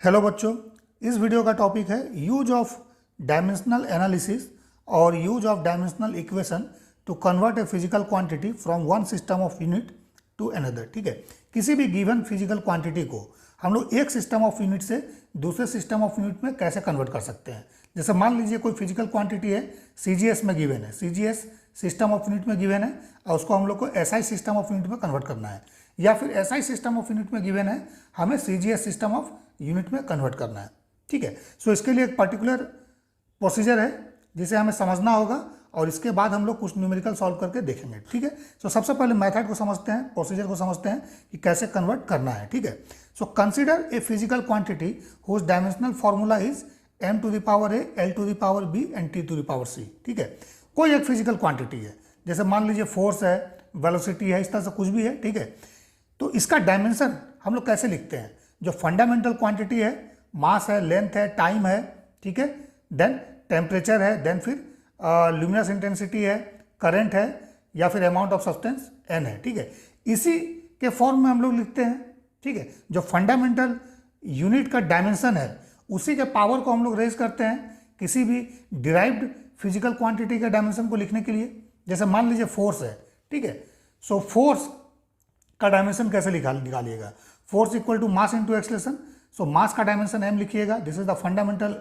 Hello बच्चों, इस video का टॉपिक है यूज ऑफ डायमेंशनल एनालिसिस और use of dimensional equation to convert a physical quantity from one system of unit to another. ठीक है, किसी भी गिवन फिजिकल क्वांटिटी को हम लोग एक सिस्टम ऑफ यूनिट से दूसरे सिस्टम ऑफ यूनिट में कैसे कन्वर्ट कर सकते हैं। जैसे मान लीजिए कोई फिजिकल क्वांटिटी है, सीजीएस में गिवन है, सीजीएस सिस्टम ऑफ यूनिट में गिवन है और उसको हम लोग को एसआई सिस्टम ऑफ यूनिट में कन्वर्ट करना है, या फिर एसआई सिस्टम ऑफ यूनिट में गिवन है, हमें सीजीएस सिस्टम ऑफ यूनिट में कन्वर्ट करना है। ठीक है, सो इसके लिए एक पर्टिकुलर प्रोसीजर है जिसे हमें समझना होगा और इसके बाद हम लोग कुछ न्यूमेरिकल सॉल्व करके देखेंगे। ठीक है, सो सबसे पहले मेथड को समझते हैं, प्रोसीजर को समझते हैं कि कैसे कन्वर्ट करना है। ठीक है, so consider a physical quantity whose dimensional formula is m to the power a, l to the power b and t to the power c। ठीक है, कोई एक फिजिकल क्वांटिटी है, जैसे मान लीजिए फोर्स है, वेलोसिटी है, इस तरह से कुछ भी है। ठीक है, तो इसका डायमेंशन हम लोग कैसे लिखते हैं? जो फंडामेंटल क्वांटिटी है, मास है, लेंथ है, टाइम है, ठीक है, देन टेम्परेचर है, देन फिर ल्यूमिनस इंटेंसिटी है, करंट है, या फिर अमाउंट ऑफ सब्सटेंस n है। ठीक है, इसी के फॉर्म में हम लोग लिखते हैं। ठीक है, जो फंडामेंटल यूनिट का डायमेंशन है उसी के पावर को हम लोग रेज करते हैं किसी भी डिराइव्ड फिजिकल क्वांटिटी के डायमेंशन को लिखने के लिए। जैसे मान लीजिए फोर्स है, ठीक है, सो फोर्स का डायमेंशन कैसे निकालिएगा? Force equal to mass into acceleration. So mass का डायमेंशन m लिखिएगा, this is the fundamental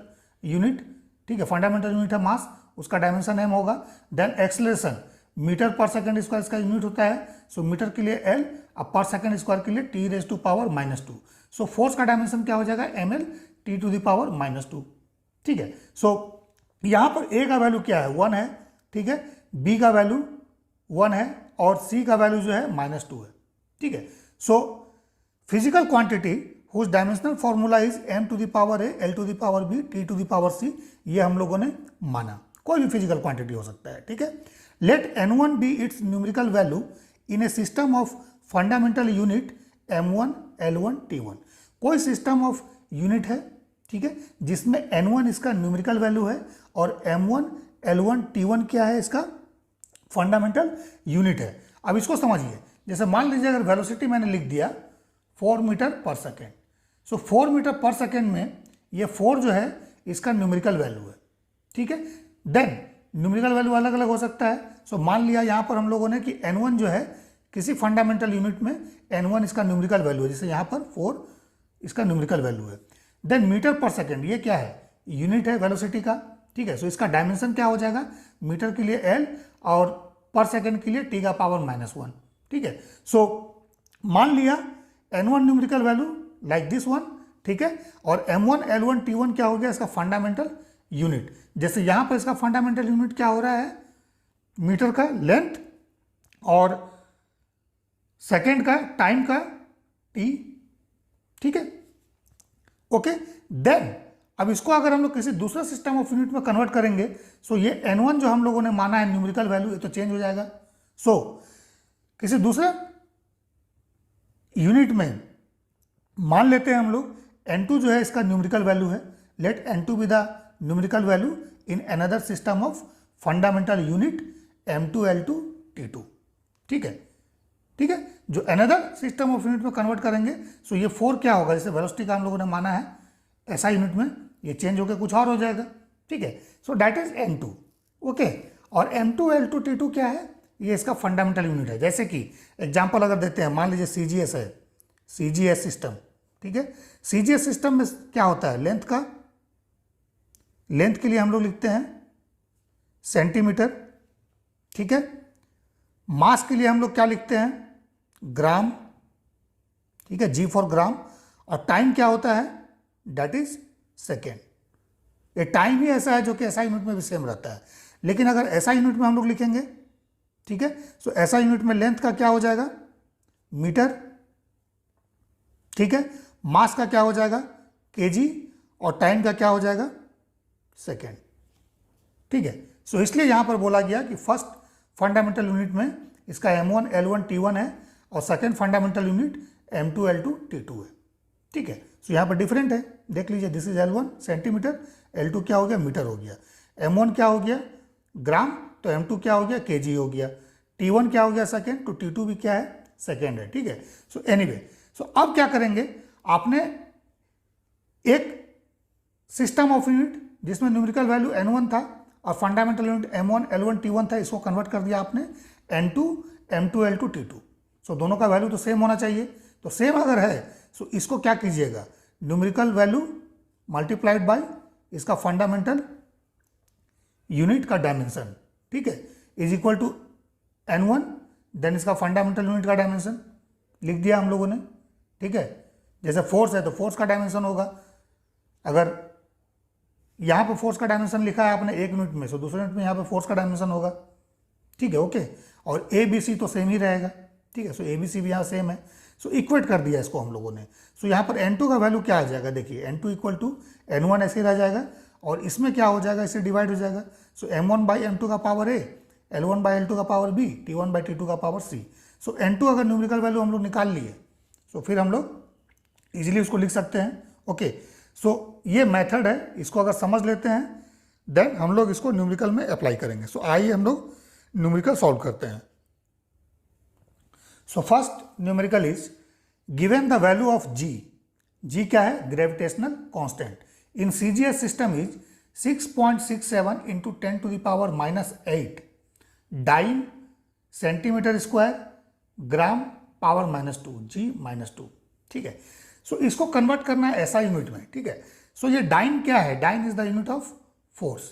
unit. ठीक है, फंडामेंटल यूनिट है मास, उसका डायमेंशन m होगा। देन एक्सलेशन मीटर पर सेकंड स्क्वायर इसका यूनिट होता है, सो मीटर के लिए l, अब पर सेकंड स्क्वायर के लिए t raise to power -2। So force का डायमेंशन क्या हो जाएगा? ml t to the power -2। ठीक है, सो यहाँ पर a का वैल्यू क्या है? 1 है। ठीक है, b का वैल्यू 1 है और c का वैल्यू जो है -2 है। ठीक है, so physical quantity whose dimensional formula is m to the power a, l to the power b, t to the power c, ये हम लोगों ने माना। कोई भी फिजिकल क्वांटिटी हो सकता है। ठीक है, let n1 be its numerical value in a system of fundamental unit m1 l1 t1। कोई सिस्टम ऑफ यूनिट है, ठीक है, जिसमें n1 इसका न्यूमेरिकल वैल्यू है और m1 l1 t1 क्या है? इसका फंडामेंटल यूनिट है। अब इसको समझिए, जैसे मान लीजिए अगर वेलोसिटी मैंने लिख दिया 4 मीटर पर सेकेंड, सो 4 मीटर पर सेकेंड में ये 4 जो है इसका न्यूमेरिकल वैल्यू है। ठीक है, देन न्यूमेरिकल वैल्यू अलग अलग हो सकता है। सो मान लिया यहाँ पर हम लोगों ने कि n1 जो है किसी फंडामेंटल यूनिट में n1 इसका न्यूमेरिकल वैल्यू है, जैसे यहाँ पर 4 इसका न्यूमेरिकल वैल्यू है। देन मीटर पर सेकेंड ये क्या है? यूनिट है वेलोसिटी का। ठीक है, सो इसका डायमेंशन क्या हो जाएगा? मीटर के लिए l और पर सेकेंड के लिए t का पावर -1। ठीक है, सो मान लिया n1 numerical value like this one. ठीक है, और m1 l1 t1 क्या हो गया? इसका फंडामेंटल यूनिट। जैसे यहाँ पर इसका फंडामेंटल यूनिट क्या हो रहा है? मीटर का लेंथ और सेकेंड का टाइम का t। ठीक है, ओके, देन अब इसको अगर हम लोग किसी दूसरे सिस्टम ऑफ यूनिट में कन्वर्ट करेंगे, सो ये n1 जो हम लोगों ने माना है न्यूमेरिकल वैल्यू, ये तो चेंज हो जाएगा। सो किसी दूसरे यूनिट में मान लेते हैं हम लोग n2 जो है इसका न्यूमेरिकल वैल्यू है। Let n2 be the numerical value in another system of fundamental unit m2 l2 t2। ठीक है, ठीक है, जो अनदर सिस्टम ऑफ यूनिट में कन्वर्ट करेंगे, सो ये 4 क्या होगा? जैसे वेलोसिटी का हम लोगों ने माना है ऐसा यूनिट में, ये चेंज होकर कुछ और हो जाएगा। ठीक है, so that is n2। Okay, और m2 l2 t2 क्या है? ये इसका फंडामेंटल यूनिट है। जैसे कि एग्जांपल अगर देते हैं, मान लीजिए सीजीएस है, सीजीएस सिस्टम। ठीक है, सीजीएस सिस्टम में क्या होता है? लेंथ का, लेंथ के लिए हम लोग लिखते हैं सेंटीमीटर। ठीक है, मास के लिए हम लोग क्या लिखते हैं? ग्राम। ठीक है, जी फॉर ग्राम। और टाइम क्या होता है? That is second. ये टाइम ही ऐसा है जो कि ऐसा यूनिट में भी सेम रहता है, लेकिन अगर ऐसा यूनिट में हम लोग लिखेंगे, ठीक है, सो ऐसा यूनिट में लेंथ का क्या हो जाएगा? मीटर। ठीक है, मास का क्या हो जाएगा? केजी, और टाइम का क्या हो जाएगा? सेकेंड। ठीक है, सो इसलिए यहां पर बोला गया कि फर्स्ट फंडामेंटल यूनिट में इसका m1 l1 t1 है और second fundamental unit m2 l2 t2 है। ठीक है, सो यहाँ पर डिफरेंट है, देख लीजिए, this is l1 centimetre, l2 क्या हो गया? मीटर हो गया। m1 क्या हो गया? ग्राम, तो m2 क्या हो गया? केजी हो गया। t1 क्या हो गया? सेकेंड, तो t2 भी क्या है? सेकेंड है। ठीक है, सो एनीवे, सो अब क्या करेंगे? आपने एक सिस्टम ऑफ यूनिट जिसमें न्यूमेरिकल वैल्यू n1 था और fundamental unit m1 L1 T1 था, इसको कन्वर्ट कर दिया आपने n2 M2 L2 T2। सो दोनों का वैल्यू तो सेम होना चाहिए। तो सेम अगर है सो इसको क्या कीजिएगा, न्यूमेरिकल वैल्यू मल्टीप्लाइड बाय इसका फंडामेंटल यूनिट का डायमेंशन, ठीक है, is equal to n1 then इसका फंडामेंटल यूनिट का डायमेंशन लिख दिया हम लोगों ने, ठीक है। जैसे फोर्स है तो फोर्स का डायमेंशन होगा, अगर यहाँ पे फोर्स का डायमेंशन लिखा है आपने 1 यूनिट में, सो दूसरे यूनिट में यहाँ पे फोर्स का डायमेंशन होगा, ठीक है, ओके। और ए बी सी तो सेम ही रहेगा, ठीक है। सो ए बी सी भी यहाँ सेम है, सो इक्वेट कर दिया इसको हम लोगों ने। सो यहाँ पर n2 का वैल्यू क्या आ जाएगा, देखिए n2 इक्वल टू n1 ऐसे ही रह जाएगा और इसमें क्या हो जाएगा, इससे डिवाइड हो जाएगा। सो m1 बाई m2 का power a, L1 by L2 का power b, T1 by T2 का पावर c। सो n2 अगर न्यूमेरिकल वैल्यू हम लोग निकाल लिए सो फिर हम लोग इजीली उसको लिख सकते हैं, ओके। सो ये मेथड है, इसको अगर समझ लेते हैं देन हम लोग इसको न्यूमेरिकल में अप्लाई करेंगे। सो आइए हम लोग न्यूमेरिकल सॉल्व करते हैं। So first numerical is given the value of G क्या है, gravitational constant in CGS system is 6.67 into 10 to the power -8 dyne centimetre square gram power -2 G-2, ठीक है। सो इसको कन्वर्ट करना है ऐसा यूनिट में, ठीक है। सो ये डाइन क्या है, dyne is the unit of force,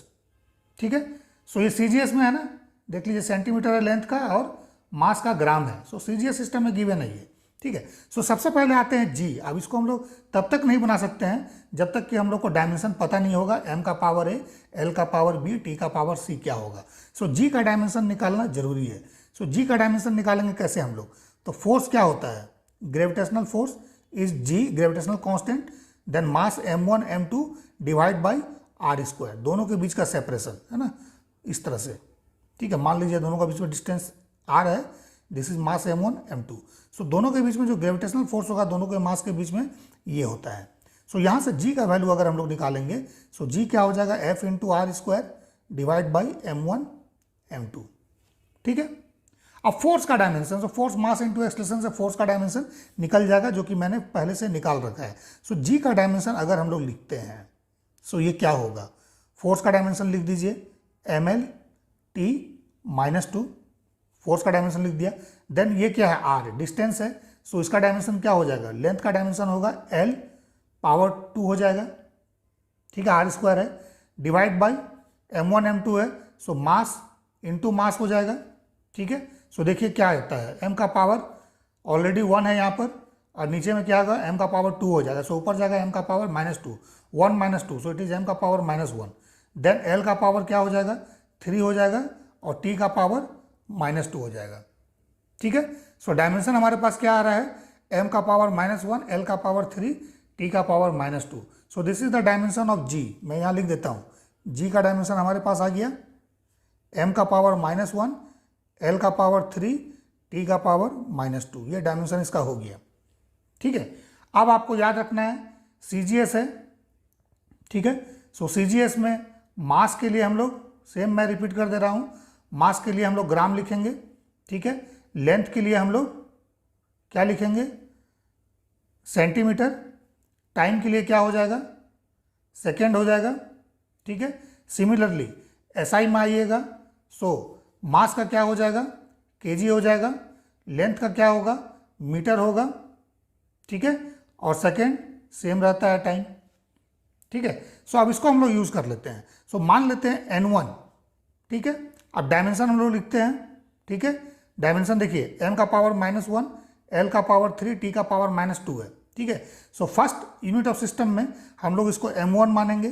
ठीक है। सो ये CGS में है ना, देख लीजिए सेंटीमीटर है लेंथ का और मास का ग्राम है। सो CGS सिस्टम में गिवन है ये, ठीक है। सो सबसे पहले आते हैं जी। अब इसको हम लोग तब तक नहीं बना सकते हैं जब तक कि हम लोग को डायमेंशन पता नहीं होगा, m का पावर a, l का पावर b, t का पावर c क्या होगा। सो जी का डायमेंशन निकालना जरूरी है। सो जी का डायमेंशन निकालेंगे कैसे हम लोग, तो फोर्स क्या होता है, gravitational force is G gravitational constant then mass m1 m2 divide by r square, दोनों के बीच का सेपरेशन है ना, इस तरह से, ठीक है। मान लीजिए दोनों के बीच में डिस्टेंस r है, this is mass m1 m2। सो दोनों के बीच में जो ग्रेविटेशनल फोर्स होगा दोनों के मास के बीच में ये होता है। सो यहाँ से g का वैल्यू अगर हम लोग निकालेंगे सो g क्या हो जाएगा, f into r square divide by m1 m2, ठीक है। अब फोर्स का dimension, so force mass into acceleration से फोर्स का डायमेंशन निकल जाएगा जो कि मैंने पहले से निकाल रखा है। सो जी का डायमेंशन अगर हम लोग लिखते हैं सो ये क्या होगा, फोर्स का डायमेंशन लिख दीजिए ml t -2, फोर्स का डायमेंशन लिख दिया। देन ये क्या है, r डिस्टेंस है, सो इसका डायमेंशन क्या हो जाएगा, लेंथ का डायमेंशन होगा l पावर 2 हो जाएगा, ठीक है, r स्क्वायर है डिवाइड बाई m1 m2 है, सो मास इंटू मास हो जाएगा, ठीक है। सो देखिए क्या होता है, m का पावर ऑलरेडी 1 है यहाँ पर और नीचे में क्या होगा, m का पावर 2 हो जाएगा। सो ऊपर जाएगा m का power -2, 1 -2, so it is m का पावर -1। देन l का पावर क्या हो जाएगा, 3 हो जाएगा और t का पावर -2 हो जाएगा, ठीक है। सो डायमेंशन हमारे पास क्या आ रहा है, m का पावर -1, l का पावर 3, t का power -2। So this is the dimension of g। मैं यहाँ लिख देता हूँ, g का डायमेंशन हमारे पास आ गया m का पावर -1, l का पावर 3, t का पावर -2, ये डायमेंशन इसका हो गया, ठीक है। अब आपको याद रखना है CGS है, ठीक है। सो CGS में मास के लिए हम लोग सेम, मैं रिपीट कर दे रहा हूँ, मास के लिए हम लोग ग्राम लिखेंगे, ठीक है। लेंथ के लिए हम लोग क्या लिखेंगे, सेंटीमीटर, टाइम के लिए क्या हो जाएगा, सेकेंड हो जाएगा, ठीक है। सिमिलरली SI में आइएगा, सो मास का क्या हो जाएगा, kg हो जाएगा, लेंथ का क्या होगा, मीटर होगा, ठीक है, और सेकेंड सेम रहता है टाइम, ठीक है। सो अब इसको हम लोग यूज़ कर लेते हैं। सो मान लेते हैं n1, ठीक है। अब डायमेंशन हम लोग लिखते हैं, ठीक है। डायमेंशन देखिए m का पावर -1, l का पावर 3, t का पावर -2 है, ठीक है। So first unit of system में हम लोग इसको m1 मानेंगे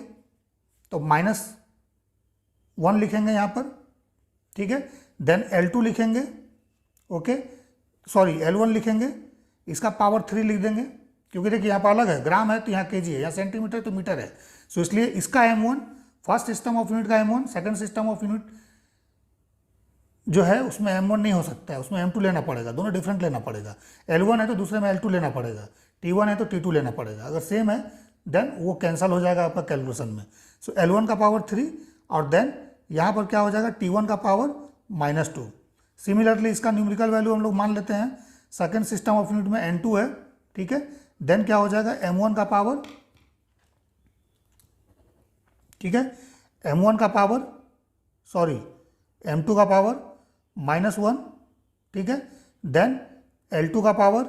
तो -1 लिखेंगे यहाँ पर, ठीक है। देन L2 लिखेंगे, ओके, सॉरी L1 लिखेंगे, इसका पावर 3 लिख देंगे क्योंकि देखिए यहाँ पर अलग है, ग्राम है तो यहाँ kg है, यहाँ सेंटीमीटर तो मीटर है। सो इसलिए इसका m1 first system of unit का m1, second system of unit जो है उसमें m1 नहीं हो सकता है, उसमें m2 लेना पड़ेगा, दोनों डिफरेंट लेना पड़ेगा। L1 है तो दूसरे में L2 लेना पड़ेगा, T1 है तो T2 लेना पड़ेगा। अगर सेम है देन वो कैंसिल हो जाएगा आपका कैलकुलेशन में। सो L1 का पावर 3 और देन यहाँ पर क्या हो जाएगा, T1 का पावर -2। सिमिलरली इसका न्यूमेरिकल वैल्यू हम लोग मान लेते हैं, सेकेंड सिस्टम ऑफ यूनिट में n2 है, ठीक है। देन क्या हो जाएगा, m1 का पावर ठीक है, m1 का पावर m2 का पावर -1, ठीक है, देन L2 का पावर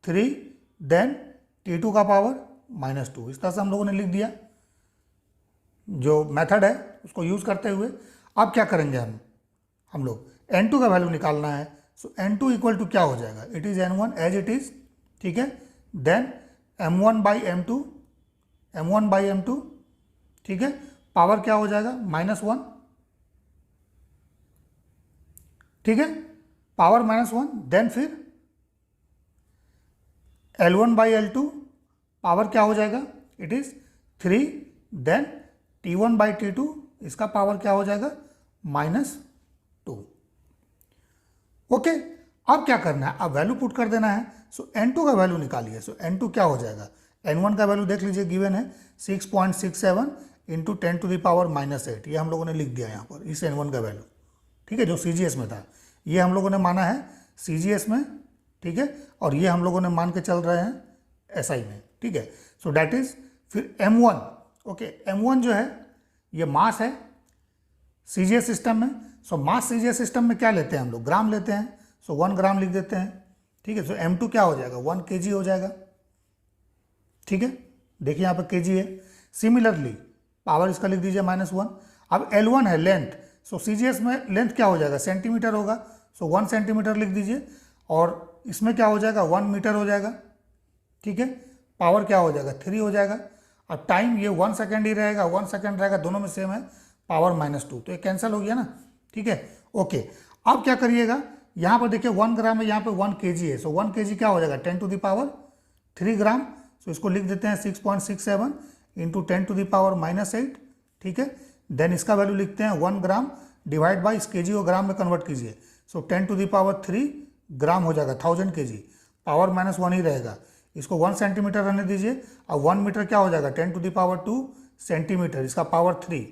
3, देन T2 का पावर -2। इस तरह से हम लोगों ने लिख दिया जो मेथड है उसको यूज करते हुए। अब क्या करेंगे हम लोग n2 का वैल्यू निकालना है। सो n2 इक्वल टू क्या हो जाएगा, it is n1 as it is, ठीक है, देन m1 बाई m2, ठीक है, पावर क्या हो जाएगा -1, ठीक है, पावर -1, देन फिर L1 बाई L2, पावर क्या हो जाएगा, it is 3, then T1 by T2, इसका पावर क्या हो जाएगा -2। ओके, अब क्या करना है, अब वैल्यू पुट कर देना है। सो n2 का वैल्यू निकालिए। सो n2 क्या हो जाएगा, n1 का वैल्यू देख लीजिए, गिवन है 6.67 इंटू 10⁻⁻8। ये हम लोगों ने लिख दिया यहाँ पर, इस n1 का वैल्यू, ठीक है, जो CGS में था। ये हम लोगों ने माना है CGS में, ठीक है, और ये हम लोगों ने मान के चल रहे हैं SI में, ठीक है। सो डैट इज फिर m1, ओके, m1 जो है ये मास है CGS सिस्टम में। सो मास CGS सिस्टम में क्या लेते हैं हम लोग, ग्राम लेते हैं। सो 1 ग्राम लिख देते हैं, ठीक है। सो m2 क्या हो जाएगा, 1 kg हो जाएगा, ठीक है, देखिए यहाँ पर kg है। सिमिलरली पावर इसका लिख दीजिए -1। अब L1 है लेंथ, सो CGS में लेंथ क्या हो जाएगा, सेंटीमीटर होगा। सो 1 सेंटीमीटर लिख दीजिए, और इसमें क्या हो जाएगा, 1 मीटर हो जाएगा, ठीक है। पावर क्या हो जाएगा, 3 हो जाएगा, और टाइम ये 1 सेकेंड ही रहेगा, 1 सेकेंड रहेगा, दोनों में सेम है, पावर -2, तो ये कैंसिल हो गया ना, ठीक है। ओके, अब क्या करिएगा, यहाँ पर देखिए 1 ग्राम है, यहाँ पे 1 kg है। सो 1 kg क्या हो जाएगा, 10⁻³ ग्राम। सो इसको लिख देते हैं 6.67 इंटू 10⁻⁻8, ठीक है। देन इसका वैल्यू लिखते हैं 1 ग्राम डिवाइड बाई, इस kg को ग्राम में कन्वर्ट कीजिए। सो 10⁻³ ग्राम हो जाएगा, 1000 kg, पावर -1 ही रहेगा। इसको 1 सेंटीमीटर रहने दीजिए, और 1 मीटर क्या हो जाएगा, 10⁻² सेंटीमीटर, इसका पावर 3,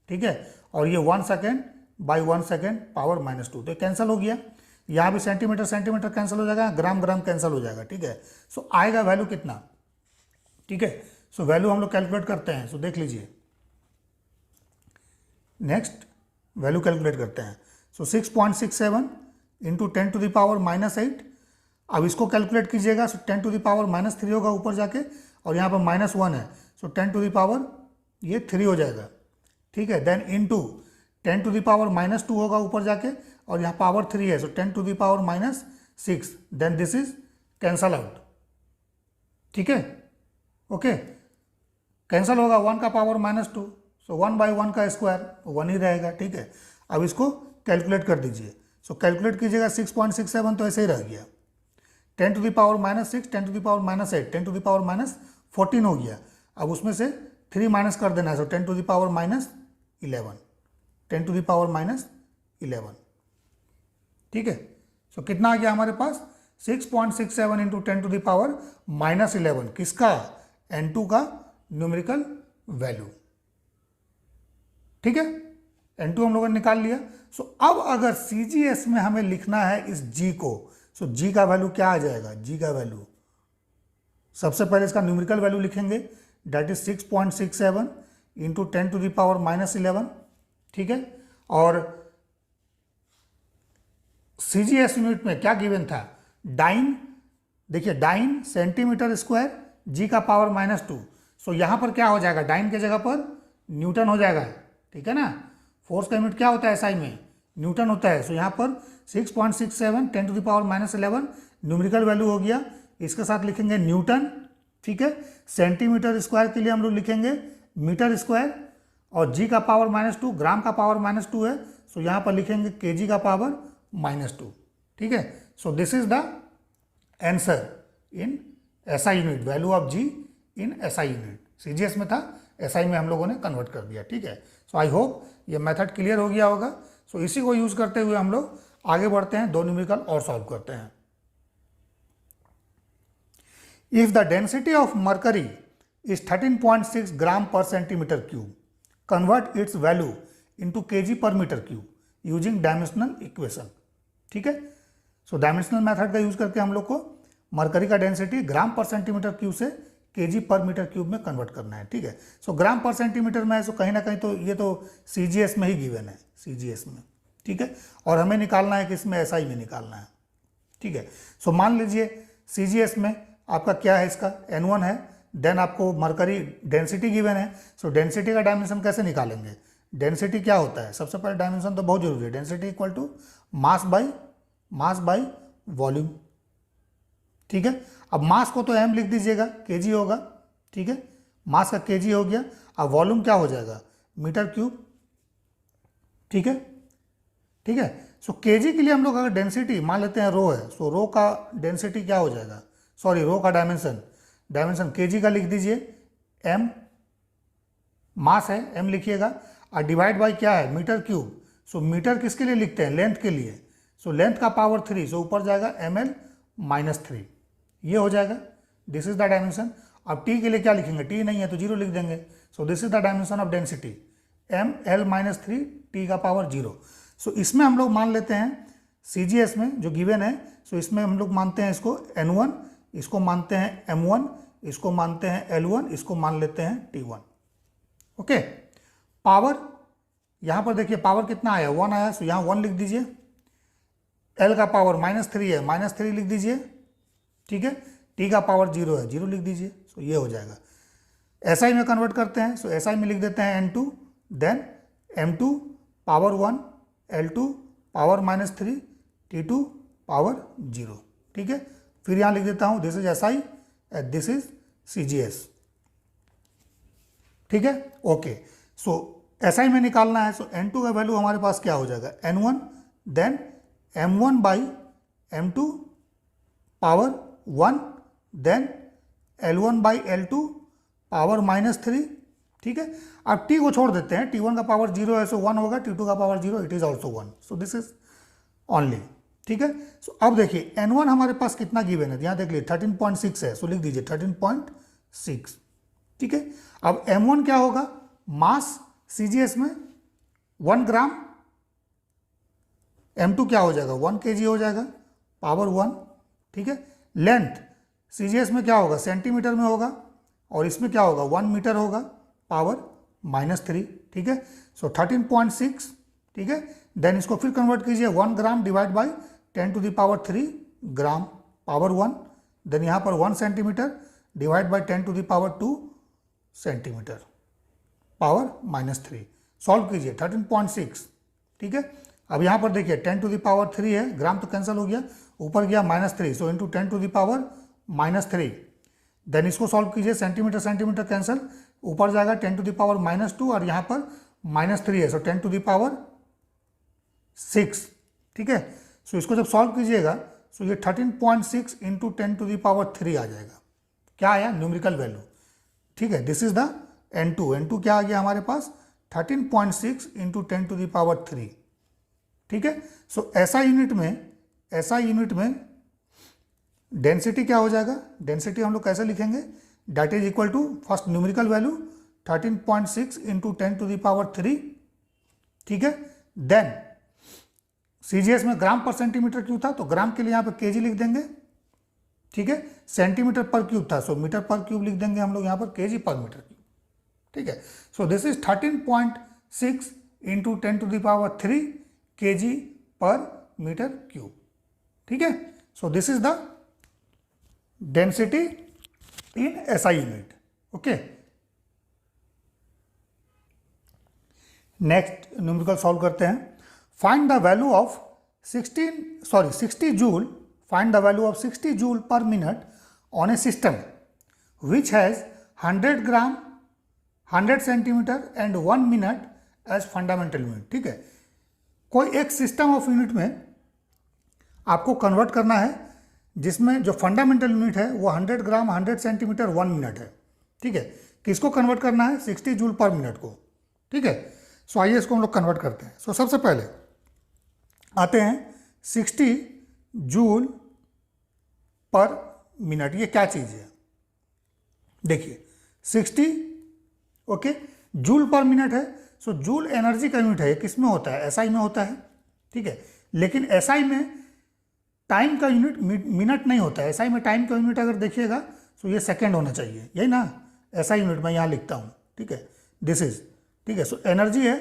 ठीक है, और ये 1 सेकेंड बाई 1 सेकेंड, पावर -2, तो कैंसिल हो गया। यहाँ भी सेंटीमीटर सेंटीमीटर कैंसिल हो जाएगा, ग्राम ग्राम कैंसिल हो जाएगा, ठीक है। सो आएगा वैल्यू कितना, ठीक है। सो वैल्यू हम लोग कैलकुलेट करते हैं। सो देख लीजिए, नेक्स्ट वैल्यू कैलकुलेट करते हैं। सो 6.67 इंटू 10⁻⁻8। अब इसको कैलकुलेट कीजिएगा। सो 10⁻³ होगा ऊपर जाके, और यहाँ पर -1 है। सो 10⁻³ हो जाएगा, ठीक है। देन इंटू 10⁻⁻2 होगा ऊपर जाके, और यहाँ पावर 3 है। So 10⁻⁻6, then this is cancel out, ठीक है। ओके, कैंसल होगा, 1 का पावर -2, सो 1 बाई 1 का स्क्वायर 1 ही रहेगा, ठीक है। अब इसको कैलकुलेट कर दीजिए। सो कैलकुलेट कीजिएगा, 6.67 तो ऐसे ही रह गया, 10⁻⁻6, 10⁻⁻8, 10⁻⁻14 हो गया। अब उसमें से 3 माइनस कर देना है। सो 10⁻11, 10⁻11, ठीक है। सो कितना आ गया हमारे पास, 6.67 इंटू 10⁻11, किसका, n2 का न्यूमेरिकल वैल्यू, ठीक है। n2 हम लोगों ने निकाल लिया। सो अब अगर CGS में हमें लिखना है इस g को, सो g का वैल्यू क्या आ जाएगा, g का वैल्यू सबसे पहले इसका न्यूमेरिकल वैल्यू लिखेंगे, दैट इज 6.67 इंटू 10⁻11, ठीक है। और CGS यूनिट में क्या गिवन था, डाइन, देखिए डाइन सेंटीमीटर स्क्वायर, g का पावर -2। सो यहाँ पर क्या हो जाएगा, डाइन के जगह पर न्यूटन हो जाएगा, ठीक है ना। फोर्स का यूनिट क्या होता है SI में, न्यूटन होता है। सो यहाँ पर 6.67 10⁻11 न्यूमेरिकल वैल्यू हो गया, इसके साथ लिखेंगे न्यूटन, ठीक है। सेंटीमीटर स्क्वायर के लिए हम लोग लिखेंगे मीटर स्क्वायर, और g का पावर -2, ग्राम का पावर -2 है। सो यहाँ पर लिखेंगे kg का पावर -2, ठीक है। So this is the answer in SI unit, value of g in SI unit. CGS में था, SI में हम लोगों ने कन्वर्ट कर दिया, ठीक है। सो आई होप ये मेथड क्लियर हो गया होगा। सो इसी को यूज करते हुए हम लोग आगे बढ़ते हैं, 2 न्यूमेरिकल और सॉल्व करते हैं। If the density of mercury is 13.6 gram per centimetre cube, convert its value into kg per metre cube using dimensional equation, ठीक है। सो डायमेंशनल मेथड का यूज करके हम लोग को मर्करी का density gram per centimetre cube से kg per metre cube में कन्वर्ट करना है, ठीक है। सो ग्राम पर सेंटीमीटर में है, सो कहीं ना कहीं तो ये तो सीजीएस में ही गिवन है, सीजीएस में, ठीक है। और हमें निकालना है कि इसमें एसआई में निकालना है, ठीक है। सो मान लीजिए सीजीएस में आपका क्या है, इसका N1 है, देन आपको मरकरी डेंसिटी गिवन है। सो डेंसिटी का डायमेंशन कैसे निकालेंगे, डेंसिटी क्या होता है, सबसे पहले डायमेंशन तो बहुत जरूरी है, density equal to mass by volume, ठीक है। अब मास को तो m लिख दीजिएगा, केजी होगा, ठीक है, मास का केजी हो गया। अब वॉल्यूम क्या हो जाएगा, मीटर क्यूब, ठीक है, ठीक है। सो केजी के लिए हम लोग अगर डेंसिटी मान लेते हैं रो है, सो रो का डेंसिटी क्या हो जाएगा, सॉरी रो का डायमेंशन केजी का लिख दीजिए, m मास है, m लिखिएगा, और डिवाइड बाई क्या है, मीटर क्यूब। सो मीटर किसके लिए लिखते हैं, लेंथ के लिए, सो लेंथ का पावर 3, सो ऊपर जाएगा ml-3, ये हो जाएगा, दिस इज द डायमेंशन। अब t के लिए क्या लिखेंगे, t नहीं है तो 0 लिख देंगे। सो this is the dimension of density, ml-3 t का पावर 0। सो इसमें हम लोग मान लेते हैं CGS में जो गिवन है, सो इसमें हम लोग मानते हैं इसको N1, इसको मानते हैं M1, इसको मानते हैं L1, इसको मान लेते हैं T1, ओके। पावर यहाँ पर देखिए पावर कितना आया, 1 आया, सो यहाँ 1 लिख दीजिए। L का पावर -3 है, -3 लिख दीजिए, ठीक है। T का पावर 0 है, 0 लिख दीजिए। सो ये हो जाएगा। SI में कन्वर्ट करते हैं, सो SI में लिख देते हैं N2, then M2 power 1, L2 power -3, T2 power 0, ठीक है। फिर यहाँ लिख देता हूँ this is SI and this is CGS, ठीक है, ओके। सो SI में निकालना है, सो N2 का वैल्यू हमारे पास क्या हो जाएगा, N1, then M1 by M2 power 1, then L1 by L2 power -3, ठीक है। अब T को छोड़ देते हैं, T1 का पावर 0 है, सो 1 होगा, T2 का power 0, it is also 1, so this is only, ठीक है। सो अब देखिए N1 हमारे पास कितना गिवन है, यहाँ देख लीजिए 13.6 है, सो लिख दीजिए 13.6, ठीक है। अब M1 क्या होगा, मास CGS में 1 ग्राम, M2 क्या हो जाएगा, 1 kg हो जाएगा, पावर 1, ठीक है। लेंथ CGS में क्या होगा, सेंटीमीटर में होगा, और इसमें क्या होगा, 1 मीटर होगा, पावर -3, ठीक है। सो 13.6, ठीक है। देन इसको फिर कन्वर्ट कीजिए, 1 gram divide by 10⁻³ gram, power 1, then यहाँ पर 1 centimetre divide by 10⁻² centimetre, power -3। Solve कीजिए 13.6, ठीक है। अब यहाँ पर देखिए 10⁻³ है, ग्राम तो कैंसिल हो गया, ऊपर गया -3, सो इंटू 10⁻³ देन इसको सॉल्व कीजिए, सेंटीमीटर कैंसिल, ऊपर जाएगा 10⁻², और यहाँ पर -3 है, सो 10⁻6, ठीक है। सो इसको जब सॉल्व कीजिएगा, सो ये 13.6 इंटू 10⁻³ आ जाएगा, क्या आया, न्यूमेरिकल वैल्यू, ठीक है। दिस इज द N2 क्या आ गया हमारे पास, 13.6 इंटू 10⁻³, ठीक है। सो SI यूनिट में डेंसिटी क्या हो जाएगा, डेंसिटी हम लोग कैसे लिखेंगे, that is equal to first numerical value 13.6 into 10⁻³, ठीक है। देन CGS में ग्राम पर सेंटीमीटर क्यूब था, तो ग्राम के लिए यहाँ पर केजी लिख देंगे, ठीक है। सेंटीमीटर पर क्यूब था, सो मीटर पर क्यूब लिख देंगे हम लोग यहाँ पर केजी पर मीटर क्यूब, ठीक है। So this is 13.6 into 10⁻³ kg per metre cube, ठीक है। So this is the density in SI unit, okay. Next numerical solve करते हैं। Find the value of 60 joule, find the value of 60 joule per minute on a system which has 100 gram, 100 centimetre and 1 minute as fundamental unit, ठीक है। कोई एक system of unit में आपको convert करना है, जिसमें जो फंडामेंटल यूनिट है वो 100 ग्राम, 100 सेंटीमीटर, 1 मिनट है, ठीक है। किसको कन्वर्ट करना है, 60 जूल पर मिनट को, ठीक है। सो आइए इसको हम लोग कन्वर्ट करते हैं। सो सबसे पहले आते हैं 60 जूल पर मिनट, ये क्या चीज़ है, देखिए 60, ओके, जूल पर मिनट है। सो जूल एनर्जी का यूनिट है, ये किस में होता है, SI में होता है, ठीक है। लेकिन SI में टाइम का यूनिट मिनट नहीं होता है, SI में टाइम का यूनिट अगर देखिएगा, सो ये सेकेंड होना चाहिए, यही ना, ऐसा यूनिट मैं यहाँ लिखता हूँ, ठीक है, दिस इज, ठीक है। सो एनर्जी है,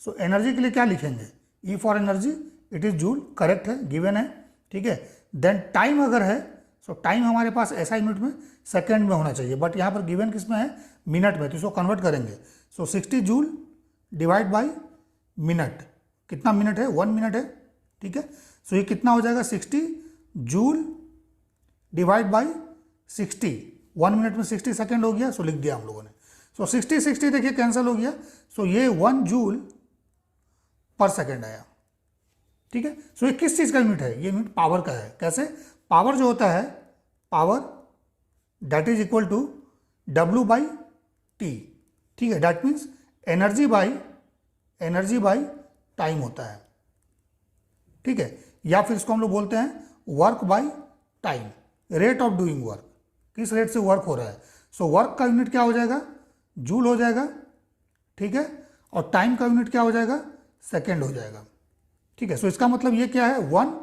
सो एनर्जी के लिए क्या लिखेंगे, E for energy it is joule, correct है, गिवन है, ठीक है। देन टाइम अगर है, सो टाइम हमारे पास ऐसा यूनिट में सेकेंड में होना चाहिए, बट यहाँ पर गिवन किस में है, मिनट में, तो इसको कन्वर्ट करेंगे। सो 60 जूल डिवाइड बाई मिनट, कितना मिनट है, 1 मिनट है, ठीक है। सो ये कितना हो जाएगा, 60 जूल डिवाइड बाई 60, 1 मिनट में 60 सेकेंड हो गया, सो लिख दिया हम लोगों ने। सो 60 देखिए कैंसिल हो गया, सो ये 1 जूल पर सेकेंड आया, ठीक है। सो ये किस चीज़ का यूनिट है, ये यूनिट पावर का है। कैसे, पावर जो होता है, power that is equal to W by t, ठीक है, that means energy by time होता है, ठीक है। या फिर इसको हम लोग बोलते हैं work by time, rate of doing work, किस रेट से वर्क हो रहा है। सो वर्क का यूनिट क्या हो जाएगा, जूल हो जाएगा, ठीक है, और टाइम का यूनिट क्या हो जाएगा, सेकेंड हो जाएगा, ठीक है। सो इसका मतलब ये क्या है, 1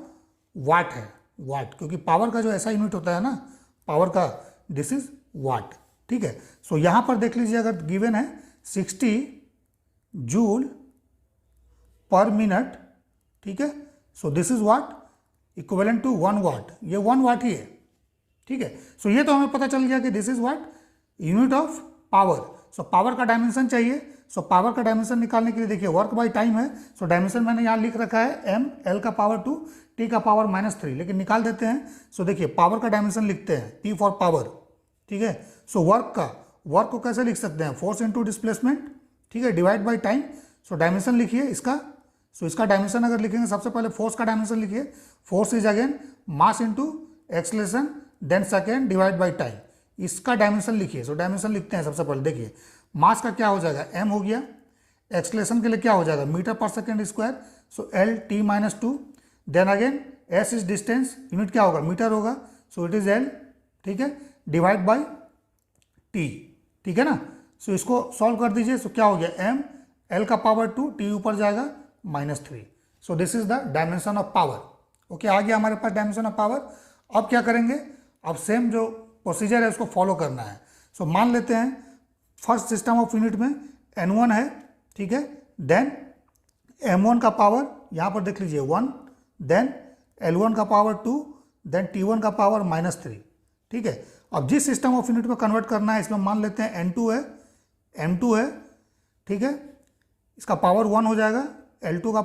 वाट है, वाट, क्योंकि पावर का जो ऐसा यूनिट होता है ना, पावर का, दिस इज वाट, ठीक है। सो यहां पर देख लीजिए, अगर गिवन है 60 जूल पर मिनट, ठीक है, so this is watt equivalent to 1 watt, ये 1 वाट ही है, ठीक है। सो ये तो हमें पता चल गया कि this is watt unit of power. So power का डायमेंशन चाहिए, सो पावर का डायमेंशन निकालने के लिए देखिए वर्क बाई टाइम है, सो डायमेंशन मैंने यहाँ लिख रखा है m l का पावर 2 t का पावर -3, लेकिन निकाल देते हैं। सो देखिए पावर का डायमेंशन लिखते हैं p फॉर पावर, ठीक है। सो वर्क को कैसे लिख सकते हैं, फोर्स इंटू डिस्प्लेसमेंट, ठीक है, divide by time. So dimension लिखिए इसका, सो इसका डायमेंशन अगर लिखेंगे, सबसे पहले फोर्स का डायमेंशन लिखिए, force is again mass into acceleration, then second divide by time, इसका डायमेंशन लिखिए। सो डायमेंशन लिखते हैं सबसे पहले, देखिए मास का क्या हो जाएगा, m हो गया, एक्सलेशन के लिए क्या हो जाएगा, metre per second square, so l t -2, then again s is distance, unit क्या होगा, मीटर होगा, सो इट इज l, ठीक है, डिवाइड बाई t, ठीक है ना। सो इसको सॉल्व कर दीजिए, सो क्या हो गया, m l का पावर 2, t ऊपर जाएगा -3, so this is the dimension of power. Okay, आ गया हमारे पास डायमेंशन ऑफ पावर। अब क्या करेंगे, अब सेम जो प्रोसीजर है उसको फॉलो करना है। सो मान लेते हैं फर्स्ट सिस्टम ऑफ यूनिट में N1 है, ठीक है, देन M1 का पावर यहाँ पर देख लीजिए 1, देन L1 का पावर 2, देन T1 का पावर -3, ठीक है। अब जिस सिस्टम ऑफ यूनिट में कन्वर्ट करना है, इसमें मान लेते हैं N2 है, M2 है, ठीक है, इसका पावर 1 हो जाएगा, L2 का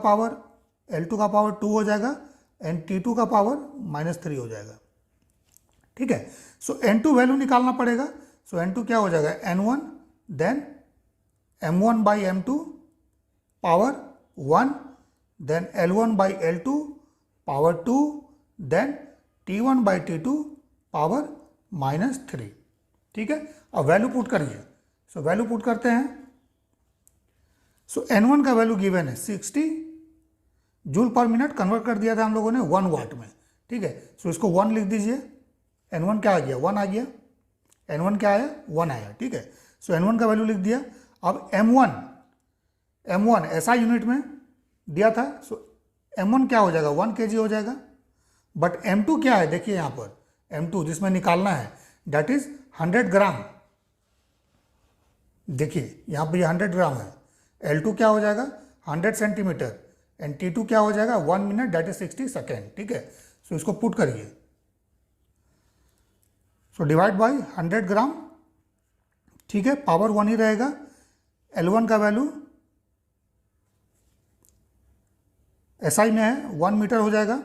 पावर 2 हो जाएगा, एंड T2 का पावर -3 हो जाएगा, ठीक है। सो N2 वैल्यू निकालना पड़ेगा, सो N2 क्या हो जाएगा, N1, then M1 by M2 power 1, then L1 by L2 power 2, then T1 by T2 power -3, ठीक है। अब वैल्यू पुट करिए, सो वैल्यू पुट करते हैं। सो N1 का वैल्यू गिवन है 60 जूल पर मिनट, कन्वर्ट कर दिया था हम लोगों ने 1 वाट में, ठीक है। सो इसको 1 लिख दीजिए, N1 क्या आ गया, 1 आ गया, N1 क्या आया, 1 आया, ठीक है। सो N1 का वैल्यू लिख दिया। अब M1 ऐसा यूनिट में दिया था, सो M1 क्या हो जाएगा, 1 kg हो जाएगा, बट M2 क्या है, देखिए यहाँ पर M2 जिसमें निकालना है, दैट इज 100 ग्राम, देखिए यहाँ पर ये 100 ग्राम है। L2 क्या हो जाएगा, 100 सेंटीमीटर, एंड T2 क्या हो जाएगा, 1 मिनट, दैट इज 60 सेकेंड, ठीक है। सो इसको पुट करिए, सो डिवाइड बाई 100 ग्राम, ठीक है, पावर 1 ही रहेगा। L1 का वैल्यू SI में है 1 मीटर हो जाएगा,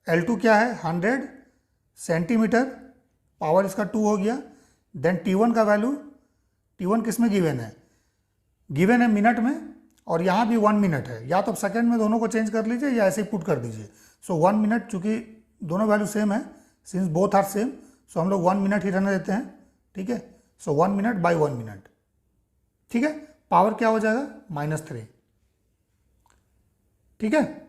L2 क्या है 100 सेंटीमीटर, पावर इसका 2 हो गया, देन T1 का वैल्यू, T1 किस में गिवन है, गिवन है मिनट में, और यहाँ भी 1 मिनट है, या तो आप सेकेंड में दोनों को चेंज कर लीजिए या ऐसे ही पुट कर दीजिए। सो 1 मिनट, चूंकि दोनों वैल्यू सेम है, सिंस बोथ आर सेम, सो हम लोग 1 मिनट ही रहने देते हैं, ठीक है। सो 1 मिनट बाई 1 मिनट, ठीक है, पावर क्या हो जाएगा, -3, ठीक है।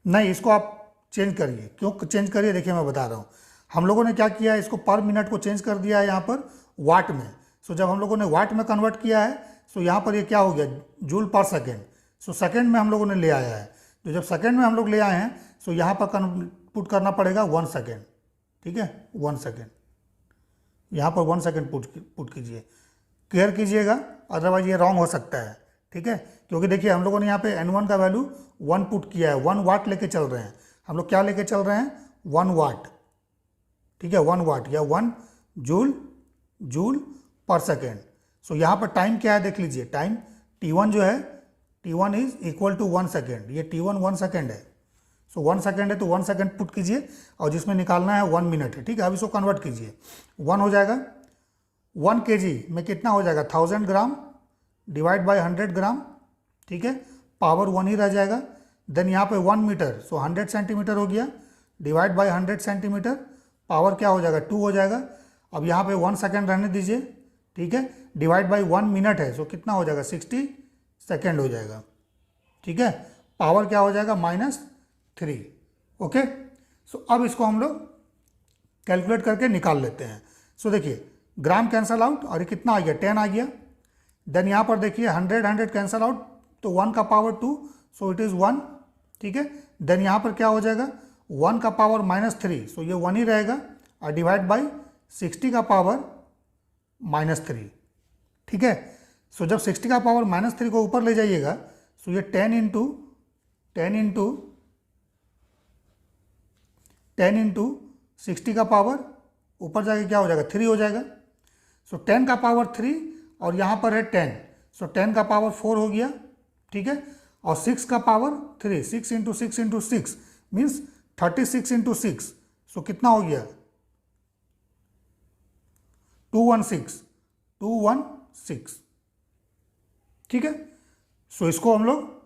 नहीं, इसको आप चेंज करिए, क्यों चेंज करिए, देखिए मैं बता रहा हूँ। हम लोगों ने क्या किया है, इसको पर मिनट को चेंज कर दिया है यहाँ पर वाट में। सो जब हम लोगों ने वाट में कन्वर्ट किया है, सो यहाँ पर ये क्या हो गया, जूल पर सेकेंड, सो सेकेंड में हम लोगों ने ले आया है। तो जब सेकेंड में हम लोग ले आए हैं तो यहाँ पर पुट करना पड़ेगा 1 सेकेंड, ठीक है, 1 सेकेंड, यहाँ पर 1 सेकेंड पुट कीजिए, केयर कीजिएगा, अदरवाइज ये रॉन्ग हो सकता है, ठीक है। क्योंकि देखिए हम लोगों ने यहाँ पे N1 का वैल्यू 1 पुट किया है, 1 वाट लेके चल रहे हैं हम लोग, क्या लेके चल रहे हैं, 1 वाट, ठीक है, 1 वाट या 1 जूल पर सेकेंड। सो यहाँ पर टाइम क्या है देख लीजिए, टाइम T1 जो है, T1 is equal to 1 second, ये T1 1 सेकेंड है। सो 1 सेकेंड है तो 1 सेकेंड पुट कीजिए, और जिसमें निकालना है 1 मिनट है, ठीक है। अब इसको कन्वर्ट कीजिए, 1 हो जाएगा, 1 kg में कितना हो जाएगा, 1000 ग्राम डिवाइड बाई 100 ग्राम, ठीक है, पावर 1 ही रह जाएगा। देन यहाँ पे 1 मीटर, सो 100 सेंटीमीटर हो गया, डिवाइड बाई 100 सेंटीमीटर, पावर क्या हो जाएगा, 2 हो जाएगा। अब यहाँ पे 1 सेकेंड रहने दीजिए, ठीक है, डिवाइड बाई 1 मिनट है, सो कितना हो जाएगा, 60 सेकेंड हो जाएगा, ठीक है। पावर क्या हो जाएगा, -3, ओके। सो अब इसको हम लोग कैलकुलेट करके निकाल लेते हैं। सो देखिए ग्राम कैंसल आउट, और ये कितना आ गया, 10 आ गया। देन यहाँ पर देखिए 100 कैंसल आउट, तो 1 का पावर 2, सो इट इज़ 1, ठीक है। देन यहाँ पर क्या हो जाएगा, 1 का पावर -3, सो ये 1 ही रहेगा, और डिवाइड बाई 60 का पावर -3, ठीक है। सो जब 60 का पावर -3 को ऊपर ले जाइएगा, सो ये 10 इंटू 60 का पावर ऊपर जाके क्या हो जाएगा, 3 हो जाएगा। सो 10 का पावर 3, और यहाँ पर है 10, सो 10 का पावर 4 हो गया, ठीक है। और 6 का power 3, 6 into 6 into 6 means 36 into 6, सो कितना हो गया, 216, ठीक है। सो इसको हम लोग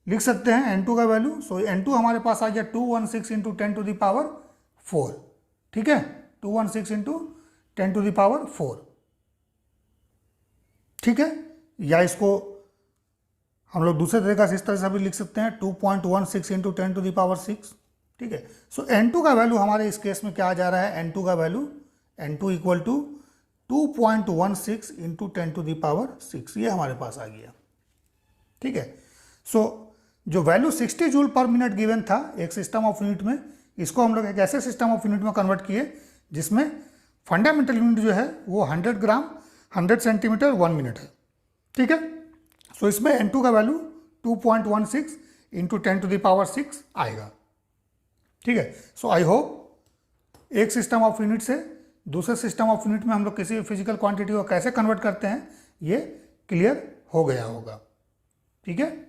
लिख सकते हैं N2 का वैल्यू। सो N2 हमारे पास आ गया 216 इंटू 10 टू द पावर 4, ठीक है, 216 इंटू 10 टू द पावर 4, ठीक है। या इसको हम लोग दूसरे तरीका से इस तरह से भी लिख सकते हैं, 2.16 इंटू 10 टू द पावर 6, ठीक है। सो N2 का वैल्यू हमारे इस केस में क्या आ जा रहा है, N2 का value, N2 equal to 2.16 into 10 to the power 6, ये हमारे पास आ गया, ठीक है। सो जो value 60 joule per minute given था एक सिस्टम ऑफ यूनिट में, इसको हम लोग एक ऐसे सिस्टम ऑफ यूनिट में कन्वर्ट किए जिसमें फंडामेंटल यूनिट जो है वो 100 ग्राम 100 सेंटीमीटर 1 मिनट है, ठीक है। सो इसमें N2 का value 2.16 into 10 to the power 6 आएगा, ठीक है। सो आई होप एक सिस्टम ऑफ यूनिट से दूसरे सिस्टम ऑफ यूनिट में हम लोग किसी फिजिकल क्वांटिटी को कैसे कन्वर्ट करते हैं ये क्लियर हो गया होगा, ठीक है।